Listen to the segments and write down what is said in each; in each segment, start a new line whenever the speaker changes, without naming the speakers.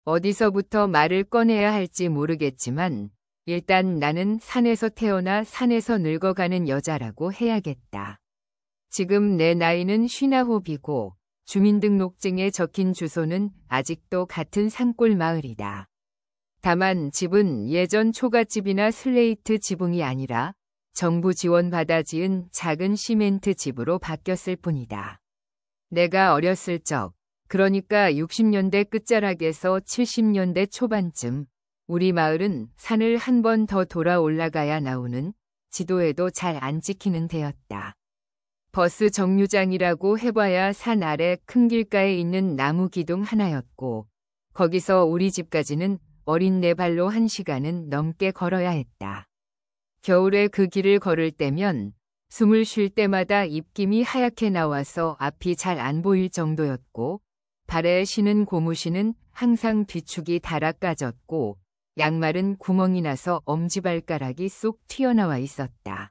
어디서부터 말을 꺼내야 할지 모르겠지만 일단 나는 산에서 태어나 산에서 늙어가는 여자라고 해야겠다. 지금 내 나이는 59이고 주민등록증에 적힌 주소는 아직도 같은 산골 마을이다. 다만 집은 예전 초가집이나 슬레이트 지붕이 아니라 정부 지원받아 지은 작은 시멘트 집으로 바뀌었을 뿐이다. 내가 어렸을 적, 그러니까 60년대 끝자락에서 70년대 초반쯤 우리 마을은 산을 한 번 더 돌아 올라가야 나오는 지도에도 잘 안 찍히는 데였다. 버스 정류장이라고 해봐야 산 아래 큰 길가에 있는 나무 기둥 하나였고 거기서 우리 집까지는 어린 내 발로 1시간은 넘게 걸어야 했다. 겨울에 그 길을 걸을 때면 숨을 쉴 때마다 입김이 하얗게 나와서 앞이 잘 안 보일 정도였고 발에 신은 고무신은 항상 뒤축이 달아 까졌고 양말은 구멍이 나서 엄지발가락이 쏙 튀어나와 있었다.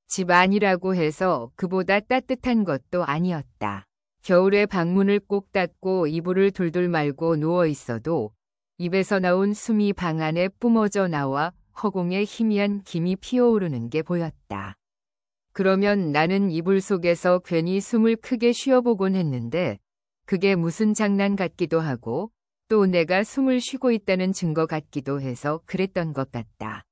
집 안이라고 해서 그보다 따뜻한 것도 아니었다. 겨울에 방문을 꼭 닫고 이불을 둘둘 말고 누워 있어도 입에서 나온 숨이 방 안에 뿜어져 나와 허공에 희미한 김이 피어오르는 게 보였다. 그러면 나는 이불 속에서 괜히 숨을 크게 쉬어보곤 했는데 그게 무슨 장난 같기도 하고 또 내가 숨을 쉬고 있다는 증거 같기도 해서 그랬던 것 같다.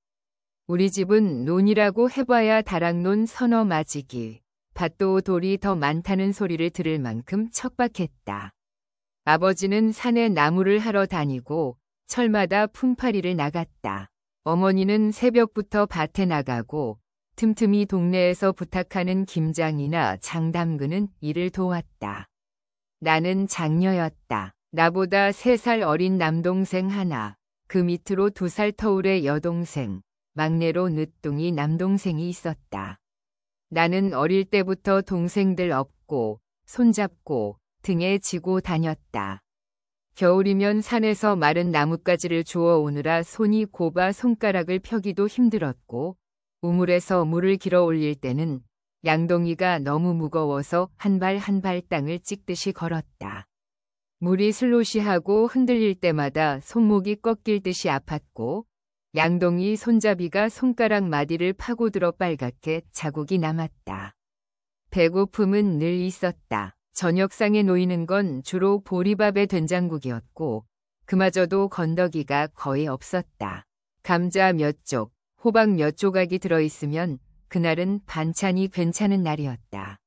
우리 집은 논이라고 해봐야 다락논 서너 마지기, 밭도 돌이 더 많다는 소리를 들을 만큼 척박했다. 아버지는 산에 나무를 하러 다니고 철마다 품팔이를 나갔다. 어머니는 새벽부터 밭에 나가고 틈틈이 동네에서 부탁하는 김장이나 장 담그는 일을 도왔다. 나는 장녀였다. 나보다 3살 어린 남동생 하나, 그 밑으로 2살 터울의 여동생, 막내로 늦둥이 남동생이 있었다. 나는 어릴 때부터 동생들 업고 손잡고 등에 지고 다녔다. 겨울이면 산에서 마른 나뭇가지를 주워 오느라 손이 곱아 손가락을 펴기도 힘들었고 우물에서 물을 길어 올릴 때는 양동이가 너무 무거워서 한 발 한 발 땅을 찍듯이 걸었다. 물이 슬로시하고 흔들릴 때마다 손목이 꺾일 듯이 아팠고 양동이 손잡이가 손가락 마디를 파고들어 빨갛게 자국이 남았다. 배고픔은 늘 있었다. 저녁상에 놓이는 건 주로 보리밥에 된장국이었고 그마저도 건더기가 거의 없었다. 감자 몇 쪽, 호박 몇 조각이 들어있으면 그날은 반찬이 괜찮은 날이었다.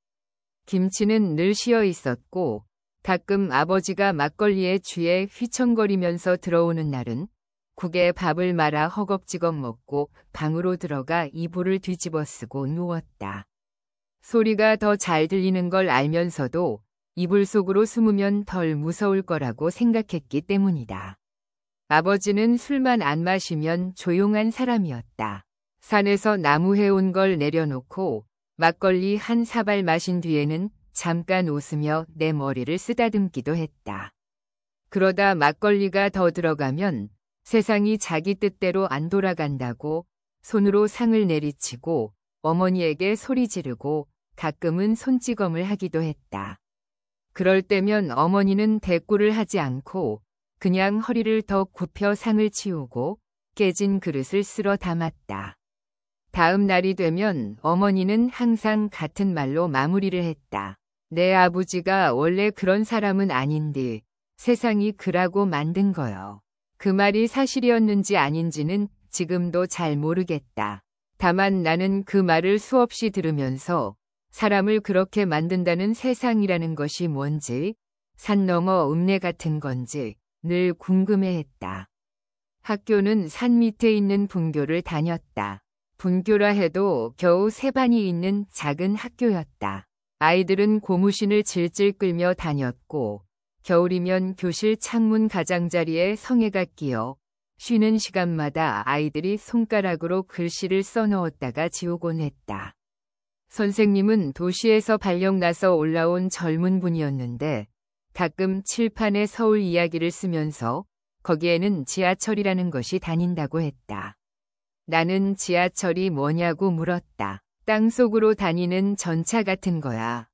김치는 늘 쉬어 있었고 가끔 아버지가 막걸리에 취해 휘청거리면서 들어오는 날은 국에 밥을 말아 허겁지겁 먹고 방으로 들어가 이불을 뒤집어 쓰고 누웠다. 소리가 더 잘 들리는 걸 알면서도 이불 속으로 숨으면 덜 무서울 거라고 생각했기 때문이다. 아버지는 술만 안 마시면 조용한 사람이었다. 산에서 나무 해온 걸 내려놓고 막걸리 한 사발 마신 뒤에는 잠깐 웃으며 내 머리를 쓰다듬기도 했다. 그러다 막걸리가 더 들어가면 세상이 자기 뜻대로 안 돌아간다고 손으로 상을 내리치고 어머니에게 소리 지르고 가끔은 손찌검을 하기도 했다. 그럴 때면 어머니는 대꾸를 하지 않고 그냥 허리를 더 굽혀 상을 치우고 깨진 그릇을 쓸어 담았다. 다음 날이 되면 어머니는 항상 같은 말로 마무리를 했다. 내 아버지가 원래 그런 사람은 아닌데 세상이 그라고 만든 거요. 그 말이 사실이었는지 아닌지는 지금도 잘 모르겠다. 다만 나는 그 말을 수없이 들으면서 사람을 그렇게 만든다는 세상이라는 것이 뭔지, 산 너머 읍내 같은 건지 늘 궁금해했다. 학교는 산 밑에 있는 분교를 다녔다. 분교라 해도 겨우 3반이 있는 작은 학교였다. 아이들은 고무신을 질질 끌며 다녔고 겨울이면 교실 창문 가장자리에 성에가 끼어 쉬는 시간마다 아이들이 손가락으로 글씨를 써넣었다가 지우곤 했다. 선생님은 도시에서 발령 나서 올라온 젊은 분이었는데 가끔 칠판에 서울 이야기를 쓰면서 거기에는 지하철이라는 것이 다닌다고 했다. 나는 지하철이 뭐냐고 물었다. 땅속으로 다니는 전차 같은 거야.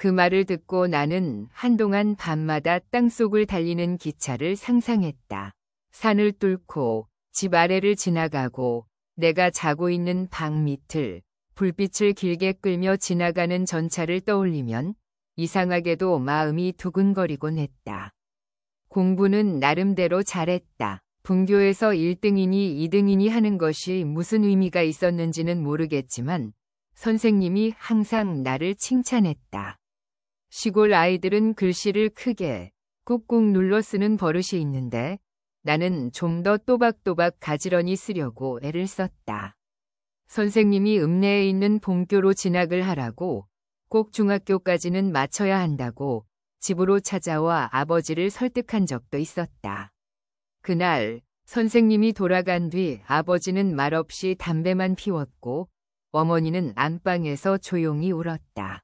그 말을 듣고 나는 한동안 밤마다 땅속을 달리는 기차를 상상했다. 산을 뚫고 집 아래를 지나가고 내가 자고 있는 방 밑을 불빛을 길게 끌며 지나가는 전차를 떠올리면 이상하게도 마음이 두근거리곤 했다. 공부는 나름대로 잘했다. 분교에서 1등이니 2등이니 하는 것이 무슨 의미가 있었는지는 모르겠지만 선생님이 항상 나를 칭찬했다. 시골 아이들은 글씨를 크게 꾹꾹 눌러 쓰는 버릇이 있는데 나는 좀 더 또박또박 가지런히 쓰려고 애를 썼다. 선생님이 읍내에 있는 본교로 진학을 하라고 꼭 중학교까지는 마쳐야 한다고 집으로 찾아와 아버지를 설득한 적도 있었다. 그날 선생님이 돌아간 뒤 아버지는 말없이 담배만 피웠고 어머니는 안방에서 조용히 울었다.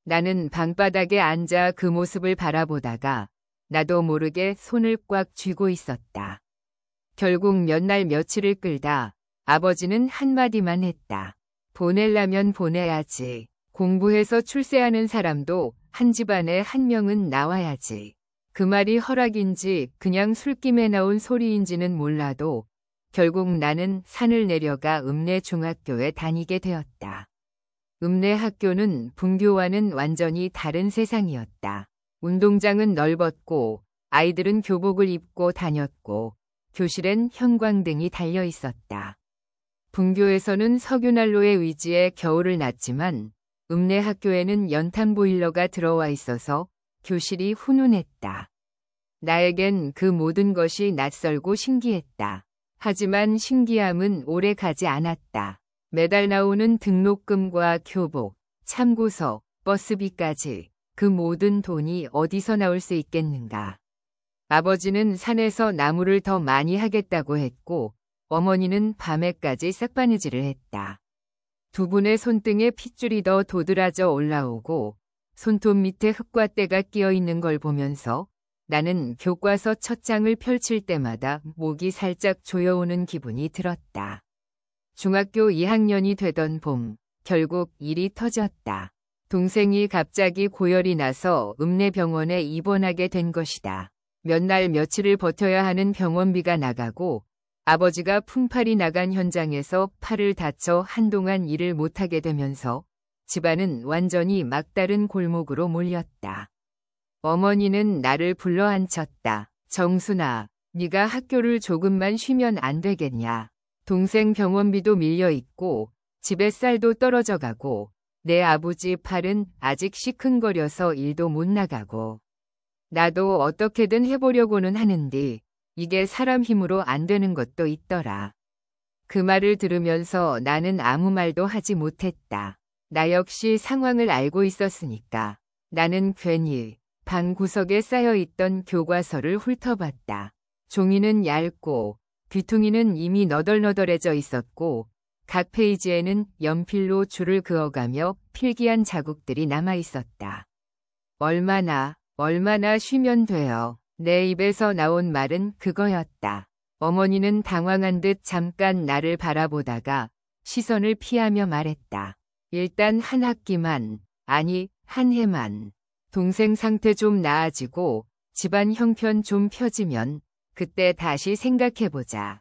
나는 방바닥에 앉아 그 모습을 바라보다가 나도 모르게 손을 꽉 쥐고 있었다. 결국 몇 날 며칠을 끌다 아버지는 한마디만 했다. 보내려면 보내야지. 공부해서 출세하는 사람도 한 집안에 한 명은 나와야지. 그 말이 허락인지 그냥 술김에 나온 소리인지는 몰라도 결국 나는 산을 내려가 읍내 중학교에 다니게 되었다. 읍내 학교는 분교와는 완전히 다른 세상이었다. 운동장은 넓었고 아이들은 교복을 입고 다녔고 교실엔 형광등이 달려 있었다. 분교에서는 석유난로에 의지해 겨울을 났지만 읍내 학교에는 연탄 보일러가 들어와 있어서 교실이 훈훈했다. 나에겐 그 모든 것이 낯설고 신기했다. 하지만 신기함은 오래 가지 않았다. 매달 나오는 등록금과 교복, 참고서, 버스비까지 그 모든 돈이 어디서 나올 수 있겠는가. 아버지는 산에서 나무를 더 많이 하겠다고 했고 어머니는 밤에까지 싹바느질을 했다. 두 분의 손등에 핏줄이 더 도드라져 올라오고 손톱 밑에 흙과 때가 끼어 있는 걸 보면서 나는 교과서 첫 장을 펼칠 때마다 목이 살짝 조여오는 기분이 들었다. 중학교 2학년이 되던 봄, 결국 일이 터졌다. 동생이 갑자기 고열이 나서 읍내 병원에 입원하게 된 것이다. 몇 날 며칠을 버텨야 하는 병원비가 나가고 아버지가 품팔이 나간 현장에서 팔을 다쳐 한동안 일을 못하게 되면서 집안은 완전히 막다른 골목으로 몰렸다. 어머니는 나를 불러앉혔다. 정순아, 네가 학교를 조금만 쉬면 안 되겠냐. 동생 병원비도 밀려있고 집에 쌀도 떨어져 가고 내 아버지 팔은 아직 시큰거려서 일도 못 나가고 나도 어떻게든 해보려고는 하는데 이게 사람 힘으로 안 되는 것도 있더라. 그 말을 들으면서 나는 아무 말도 하지 못했다. 나 역시 상황을 알고 있었으니까. 나는 괜히 방 구석에 쌓여있던 교과서를 훑어봤다. 종이는 얇고 귀퉁이는 이미 너덜너덜해져 있었고 각 페이지에는 연필로 줄을 그어가며 필기한 자국들이 남아있었다. 얼마나 쉬면 돼요. 내 입에서 나온 말은 그거였다. 어머니는 당황한 듯 잠깐 나를 바라보다가 시선을 피하며 말했다. 일단 한 학기만, 아니 한 해만. 동생 상태 좀 나아지고 집안 형편 좀 펴지면 그때 다시 생각해보자.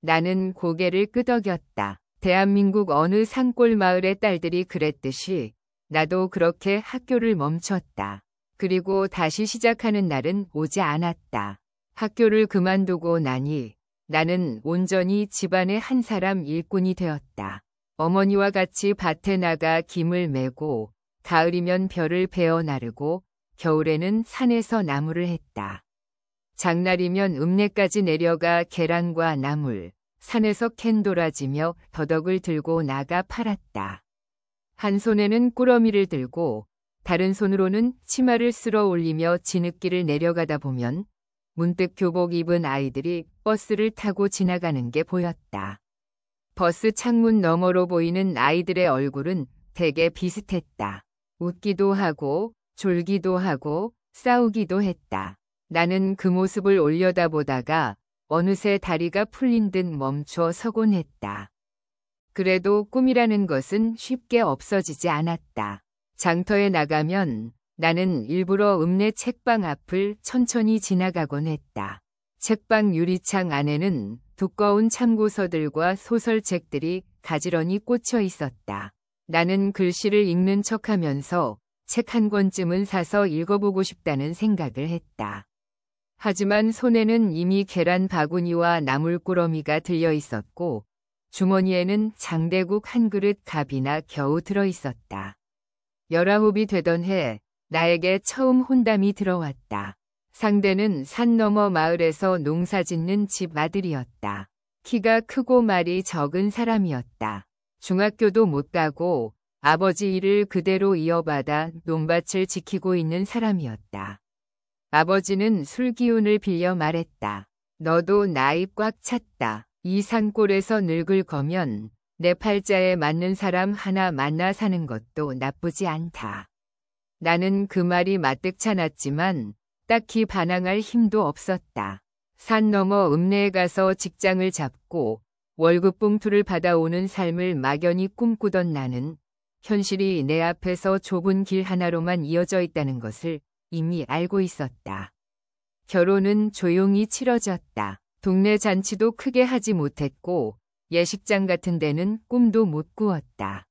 나는 고개를 끄덕였다. 대한민국 어느 산골 마을의 딸들이 그랬듯이 나도 그렇게 학교를 멈췄다. 그리고 다시 시작하는 날은 오지 않았다. 학교를 그만두고 나니 나는 온전히 집안의 한 사람 일꾼이 되었다. 어머니와 같이 밭에 나가 김을 메고 가을이면 벼를 베어 나르고 겨울에는 산에서 나무를 했다. 장날이면 읍내까지 내려가 계란과 나물, 산에서 캔돌아지며 더덕을 들고 나가 팔았다. 한 손에는 꾸러미를 들고 다른 손으로는 치마를 쓸어 올리며 진흙길을 내려가다 보면 문득 교복 입은 아이들이 버스를 타고 지나가는 게 보였다. 버스 창문 너머로 보이는 아이들의 얼굴은 되게 비슷했다. 웃기도 하고 졸기도 하고 싸우기도 했다. 나는 그 모습을 올려다보다가 어느새 다리가 풀린 듯 멈춰 서곤 했다. 그래도 꿈이라는 것은 쉽게 없어지지 않았다. 장터에 나가면 나는 일부러 읍내 책방 앞을 천천히 지나가곤 했다. 책방 유리창 안에는 두꺼운 참고서들과 소설책들이 가지런히 꽂혀 있었다. 나는 글씨를 읽는 척하면서 책 한 권쯤은 사서 읽어보고 싶다는 생각을 했다. 하지만 손에는 이미 계란 바구니와 나물꾸러미가 들려 있었고 주머니에는 장대국 한 그릇 값이나 겨우 들어 있었다. 19이 되던 해 나에게 처음 혼담이 들어왔다. 상대는 산 너머 마을에서 농사 짓는 집 아들이었다. 키가 크고 말이 적은 사람이었다. 중학교도 못 가고 아버지 일을 그대로 이어받아 논밭을 지키고 있는 사람이었다. 아버지는 술 기운을 빌려 말했다. 너도 나이 꽉 찼다. 이 산골에서 늙을 거면 내 팔자에 맞는 사람 하나 만나 사는 것도 나쁘지 않다. 나는 그 말이 마뜩찮았지만 딱히 반항할 힘도 없었다. 산 너머 읍내에 가서 직장을 잡고 월급 봉투를 받아오는 삶을 막연히 꿈꾸던 나는 현실이 내 앞에서 좁은 길 하나로만 이어져 있다는 것을 이미 알고 있었다. 결혼은 조용히 치러졌다. 동네 잔치도 크게 하지 못했고 예식장 같은 데는 꿈도 못 꾸었다.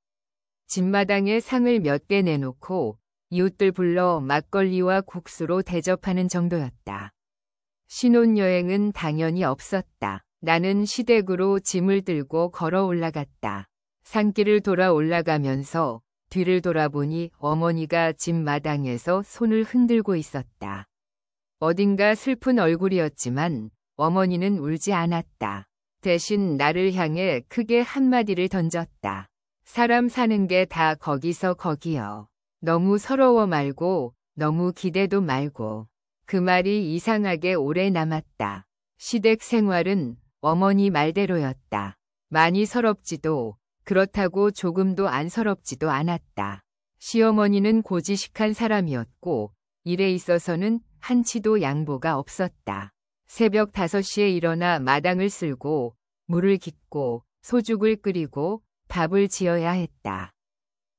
집마당에 상을 몇 개 내놓고 이웃들 불러 막걸리와 국수로 대접하는 정도였다. 신혼여행은 당연히 없었다. 나는 시댁으로 짐을 들고 걸어 올라갔다. 산길을 돌아 올라가면서 뒤를 돌아보니 어머니가 집 마당에서 손을 흔들고 있었다. 어딘가 슬픈 얼굴이었지만 어머니는 울지 않았다. 대신 나를 향해 크게 한마디를 던졌다. 사람 사는 게 다 거기서 거기여. 너무 서러워 말고 너무 기대도 말고. 그 말이 이상하게 오래 남았다. 시댁 생활은 어머니 말대로였다. 많이 서럽지도 그렇다고 조금도 안 서럽지도 않았다. 시어머니는 고지식한 사람이었고 일에 있어서는 한치도 양보가 없었다. 새벽 5시에 일어나 마당을 쓸고 물을 깃고 소죽을 끓이고 밥을 지어야 했다.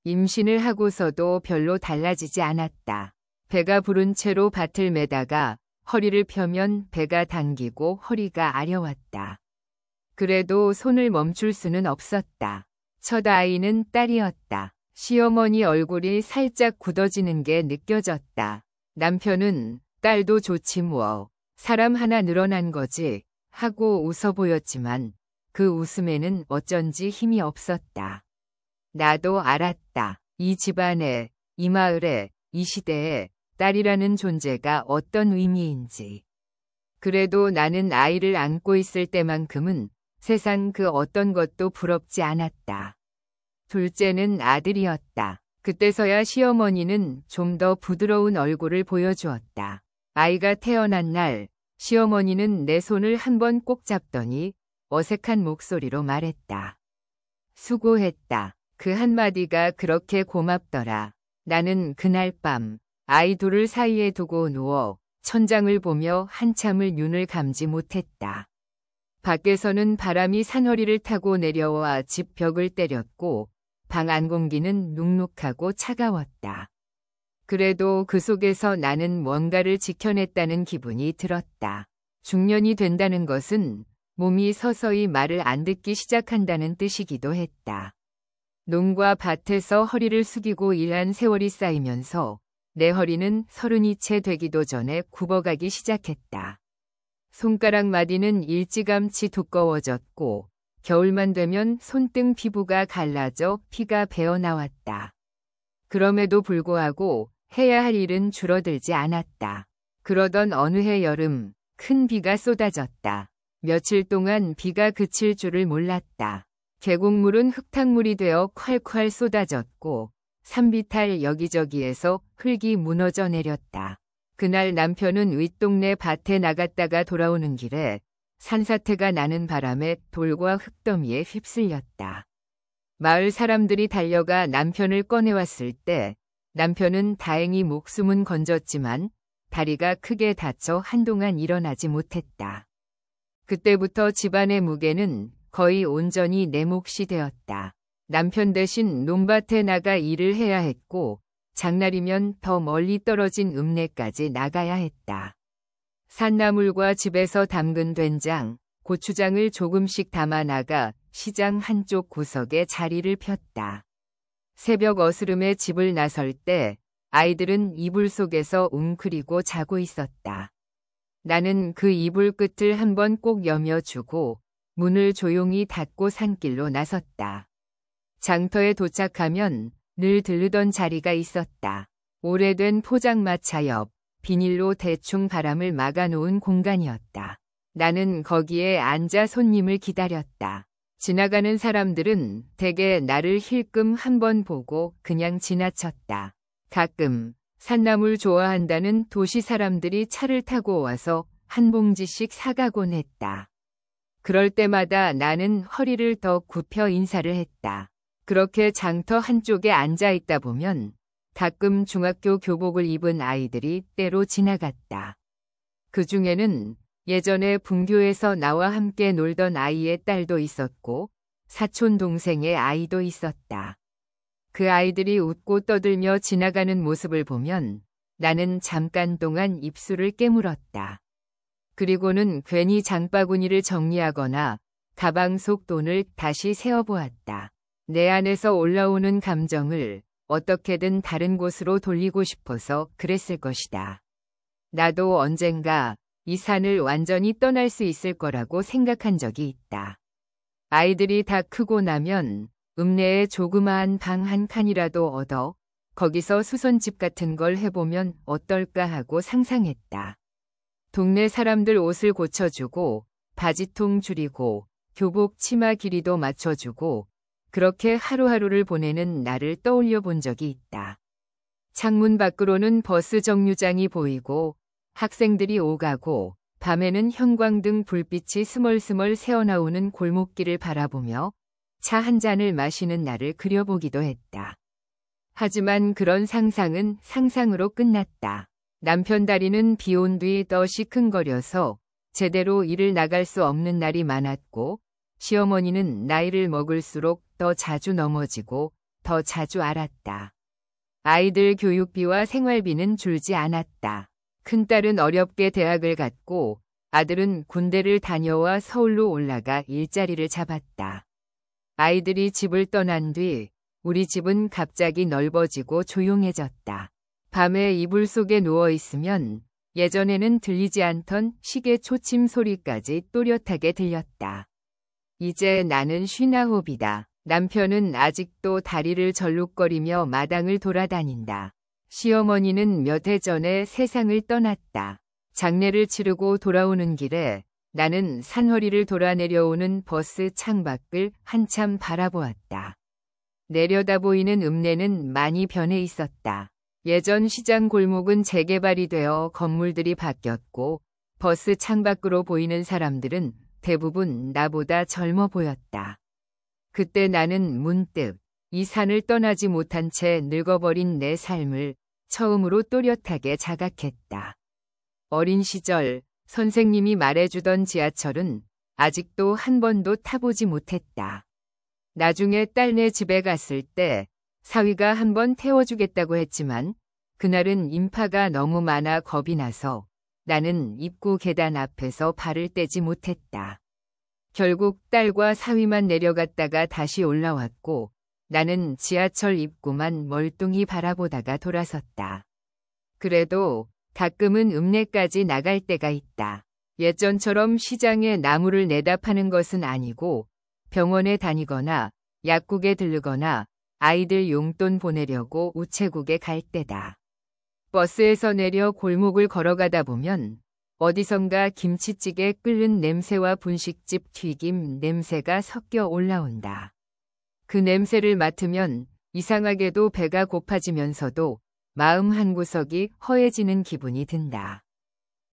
임신을 하고서도 별로 달라지지 않았다. 배가 부른 채로 밭을 매다가 허리를 펴면 배가 당기고 허리가 아려왔다. 그래도 손을 멈출 수는 없었다. 첫 아이는 딸이었다. 시어머니 얼굴이 살짝 굳어지는 게 느껴졌다. 남편은 딸도 좋지 뭐. 사람 하나 늘어난 거지 하고 웃어 보였지만 그 웃음에는 어쩐지 힘이 없었다. 나도 알았다. 이 집안에, 이 마을에, 이 시대에 딸이라는 존재가 어떤 의미인지. 그래도 나는 아이를 안고 있을 때만큼은 세상 그 어떤 것도 부럽지 않았다. 둘째는 아들이었다. 그때서야 시어머니는 좀 더 부드러운 얼굴을 보여주었다. 아이가 태어난 날 시어머니는 내 손을 한번 꼭 잡더니 어색한 목소리로 말했다. 수고했다. 그 한마디가 그렇게 고맙더라. 나는 그날 밤 아이 둘을 사이에 두고 누워 천장을 보며 한참을 눈을 감지 못했다. 밖에서는 바람이 산허리를 타고 내려와 집 벽을 때렸고 방 안 공기는 눅눅하고 차가웠다. 그래도 그 속에서 나는 뭔가를 지켜냈다는 기분이 들었다. 중년이 된다는 것은 몸이 서서히 말을 안 듣기 시작한다는 뜻이기도 했다. 농과 밭에서 허리를 숙이고 일한 세월이 쌓이면서 내 허리는 30이 채 되기도 전에 굽어가기 시작했다. 손가락 마디는 일찌감치 두꺼워졌고 겨울만 되면 손등 피부가 갈라져 피가 배어나왔다. 그럼에도 불구하고 해야 할 일은 줄어들지 않았다. 그러던 어느 해 여름 큰 비가 쏟아졌다. 며칠 동안 비가 그칠 줄을 몰랐다. 계곡물은 흙탕물이 되어 콸콸 쏟아졌고 산비탈 여기저기에서 흙이 무너져 내렸다. 그날 남편은 윗동네 밭에 나갔다가 돌아오는 길에 산사태가 나는 바람에 돌과 흙더미에 휩쓸렸다. 마을 사람들이 달려가 남편을 꺼내왔을 때 남편은 다행히 목숨은 건졌지만 다리가 크게 다쳐 한동안 일어나지 못했다. 그때부터 집안의 무게는 거의 온전히 내 몫이 되었다. 남편 대신 논밭에 나가 일을 해야 했고 장날이면 더 멀리 떨어진 읍내까지 나가야 했다. 산나물과 집에서 담근 된장, 고추장을 조금씩 담아 나가 시장 한쪽 구석에 자리를 폈다. 새벽 어스름에 집을 나설 때 아이들은 이불 속에서 웅크리고 자고 있었다. 나는 그 이불 끝을 한번 꼭 여며주고 문을 조용히 닫고 산길로 나섰다. 장터에 도착하면 늘 들르던 자리가 있었다. 오래된 포장마차 옆 비닐로 대충 바람을 막아놓은 공간이었다. 나는 거기에 앉아 손님을 기다렸다. 지나가는 사람들은 대개 나를 힐끔 한번 보고 그냥 지나쳤다. 가끔 산나물 좋아한다는 도시 사람들이 차를 타고 와서 한 봉지씩 사가곤 했다. 그럴 때마다 나는 허리를 더 굽혀 인사를 했다. 그렇게 장터 한쪽에 앉아 있다 보면 가끔 중학교 교복을 입은 아이들이 때로 지나갔다. 그 중에는 예전에 분교에서 나와 함께 놀던 아이의 딸도 있었고 사촌 동생의 아이도 있었다. 그 아이들이 웃고 떠들며 지나가는 모습을 보면 나는 잠깐 동안 입술을 깨물었다. 그리고는 괜히 장바구니를 정리하거나 가방 속 돈을 다시 세어보았다. 내 안에서 올라오는 감정을 어떻게든 다른 곳으로 돌리고 싶어서 그랬을 것이다. 나도 언젠가 이 산을 완전히 떠날 수 있을 거라고 생각한 적이 있다. 아이들이 다 크고 나면 읍내에 조그마한 방 한 칸이라도 얻어 거기서 수선집 같은 걸 해보면 어떨까 하고 상상했다. 동네 사람들 옷을 고쳐주고 바지통 줄이고 교복 치마 길이도 맞춰주고 그렇게 하루하루를 보내는 나를 떠올려 본 적이 있다. 창문 밖으로는 버스 정류장이 보이고 학생들이 오가고 밤에는 형광등 불빛이 스멀스멀 새어나오는 골목길을 바라보며 차 한 잔을 마시는 나를 그려보기도 했다. 하지만 그런 상상은 상상으로 끝났다. 남편 다리는 비 온 뒤 더 시큰거려서 제대로 일을 나갈 수 없는 날이 많았고 시어머니는 나이를 먹을수록 더 자주 넘어지고 더 자주 앓았다. 아이들 교육비와 생활비는 줄지 않았다. 큰딸은 어렵게 대학을 갔고 아들은 군대를 다녀와 서울로 올라가 일자리를 잡았다. 아이들이 집을 떠난 뒤 우리 집은 갑자기 넓어지고 조용해졌다. 밤에 이불 속에 누워있으면 예전에는 들리지 않던 시계 초침 소리까지 또렷하게 들렸다. 이제 나는 쉰아홉이다. 남편은 아직도 다리를 절룩거리며 마당을 돌아다닌다. 시어머니는 몇 해 전에 세상을 떠났다. 장례를 치르고 돌아오는 길에 나는 산허리를 돌아 내려오는 버스 창밖을 한참 바라보았다. 내려다 보이는 읍내는 많이 변해 있었다. 예전 시장 골목은 재개발이 되어 건물들이 바뀌었고 버스 창밖으로 보이는 사람들은 대부분 나보다 젊어 보였다. 그때 나는 문득 이 산을 떠나지 못한 채 늙어버린 내 삶을 처음으로 또렷하게 자각했다. 어린 시절 선생님이 말해주던 지하철은 아직도 한 번도 타보지 못했다. 나중에 딸네 집에 갔을 때 사위가 한 번 태워주겠다고 했지만 그날은 인파가 너무 많아 겁이 나서 나는 입구 계단 앞에서 발을 떼지 못했다. 결국 딸과 사위만 내려갔다가 다시 올라왔고 나는 지하철 입구만 멀뚱히 바라보다가 돌아섰다. 그래도 가끔은 읍내까지 나갈 때가 있다. 예전처럼 시장에 나무를 내다 파는 것은 아니고 병원에 다니거나 약국에 들르거나 아이들 용돈 보내려고 우체국에 갈 때다. 버스에서 내려 골목을 걸어가다 보면 어디선가 김치찌개 끓는 냄새와 분식집 튀김 냄새가 섞여 올라온다. 그 냄새를 맡으면 이상하게도 배가 고파지면서도 마음 한구석이 허해지는 기분이 든다.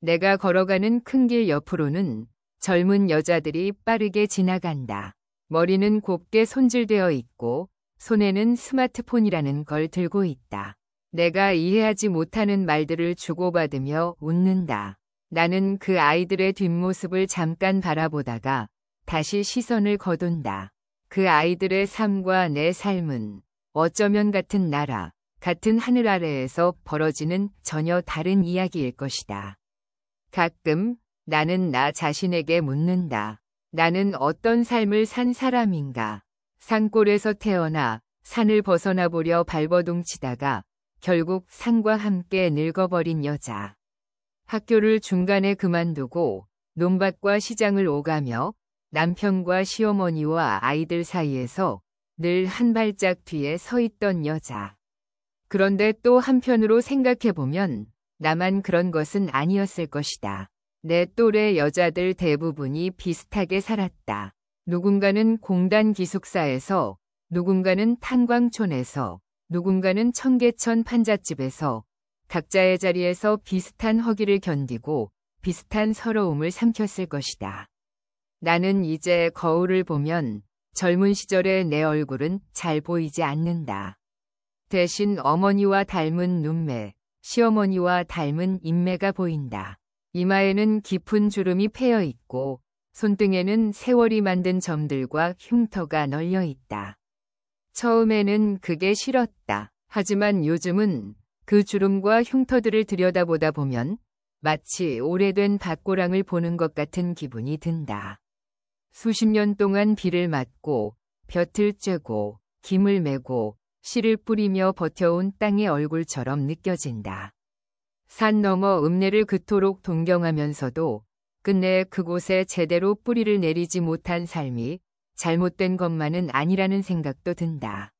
내가 걸어가는 큰 길 옆으로는 젊은 여자들이 빠르게 지나간다. 머리는 곱게 손질되어 있고 손에는 스마트폰이라는 걸 들고 있다. 내가 이해하지 못하는 말들을 주고받으며 웃는다. 나는 그 아이들의 뒷모습을 잠깐 바라보다가 다시 시선을 거둔다. 그 아이들의 삶과 내 삶은 어쩌면 같은 나라. 같은 하늘 아래에서 벌어지는 전혀 다른 이야기일 것이다. 가끔 나는 나 자신에게 묻는다. 나는 어떤 삶을 산 사람인가? 산골에서 태어나 산을 벗어나 보려 발버둥치다가 결국 산과 함께 늙어버린 여자. 학교를 중간에 그만두고 논밭과 시장을 오가며 남편과 시어머니와 아이들 사이에서 늘 한 발짝 뒤에 서 있던 여자. 그런데 또 한편으로 생각해보면 나만 그런 것은 아니었을 것이다. 내 또래 여자들 대부분이 비슷하게 살았다. 누군가는 공단 기숙사에서, 누군가는 탄광촌에서, 누군가는 청계천 판잣집에서 각자의 자리에서 비슷한 허기를 견디고 비슷한 서러움을 삼켰을 것이다. 나는 이제 거울을 보면 젊은 시절의 내 얼굴은 잘 보이지 않는다. 대신 어머니와 닮은 눈매, 시어머니와 닮은 인매가 보인다. 이마에는 깊은 주름이 패여 있고 손등에는 세월이 만든 점들과 흉터가 널려 있다. 처음에는 그게 싫었다. 하지만 요즘은 그 주름과 흉터들을 들여다보다 보면 마치 오래된 밭고랑을 보는 것 같은 기분이 든다. 수십 년 동안 비를 맞고 볕을 쬐고 김을 메고 씨를 뿌리며 버텨온 땅의 얼굴처럼 느껴진다. 산 너머 읍내를 그토록 동경하면서도 끝내 그곳에 제대로 뿌리를 내리지 못한 삶이 잘못된 것만은 아니라는 생각도 든다.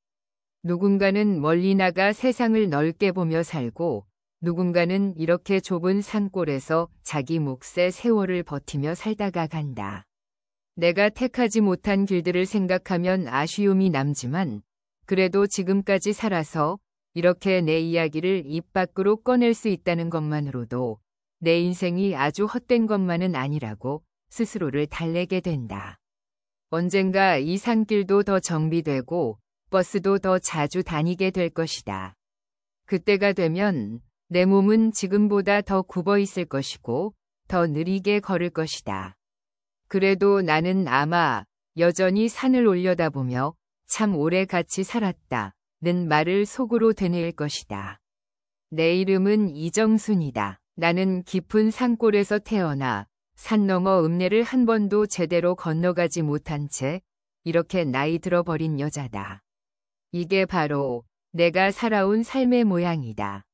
누군가는 멀리 나가 세상을 넓게 보며 살고 누군가는 이렇게 좁은 산골에서 자기 몫의 세월을 버티며 살다가 간다. 내가 택하지 못한 길들을 생각하면 아쉬움이 남지만 그래도 지금까지 살아서 이렇게 내 이야기를 입 밖으로 꺼낼 수 있다는 것만으로도 내 인생이 아주 헛된 것만은 아니라고 스스로를 달래게 된다. 언젠가 이 산길도 더 정비되고 버스도 더 자주 다니게 될 것이다. 그때가 되면 내 몸은 지금보다 더 굽어 있을 것이고 더 느리게 걸을 것이다. 그래도 나는 아마 여전히 산을 올려다보며 참 오래 같이 살았다는 말을 속으로 되뇌일 것이다. 내 이름은 이정순이다. 나는 깊은 산골에서 태어나 산 너머 읍내를 한 번도 제대로 건너가지 못한 채 이렇게 나이 들어버린 여자다. 이게 바로 내가 살아온 삶의 모양이다.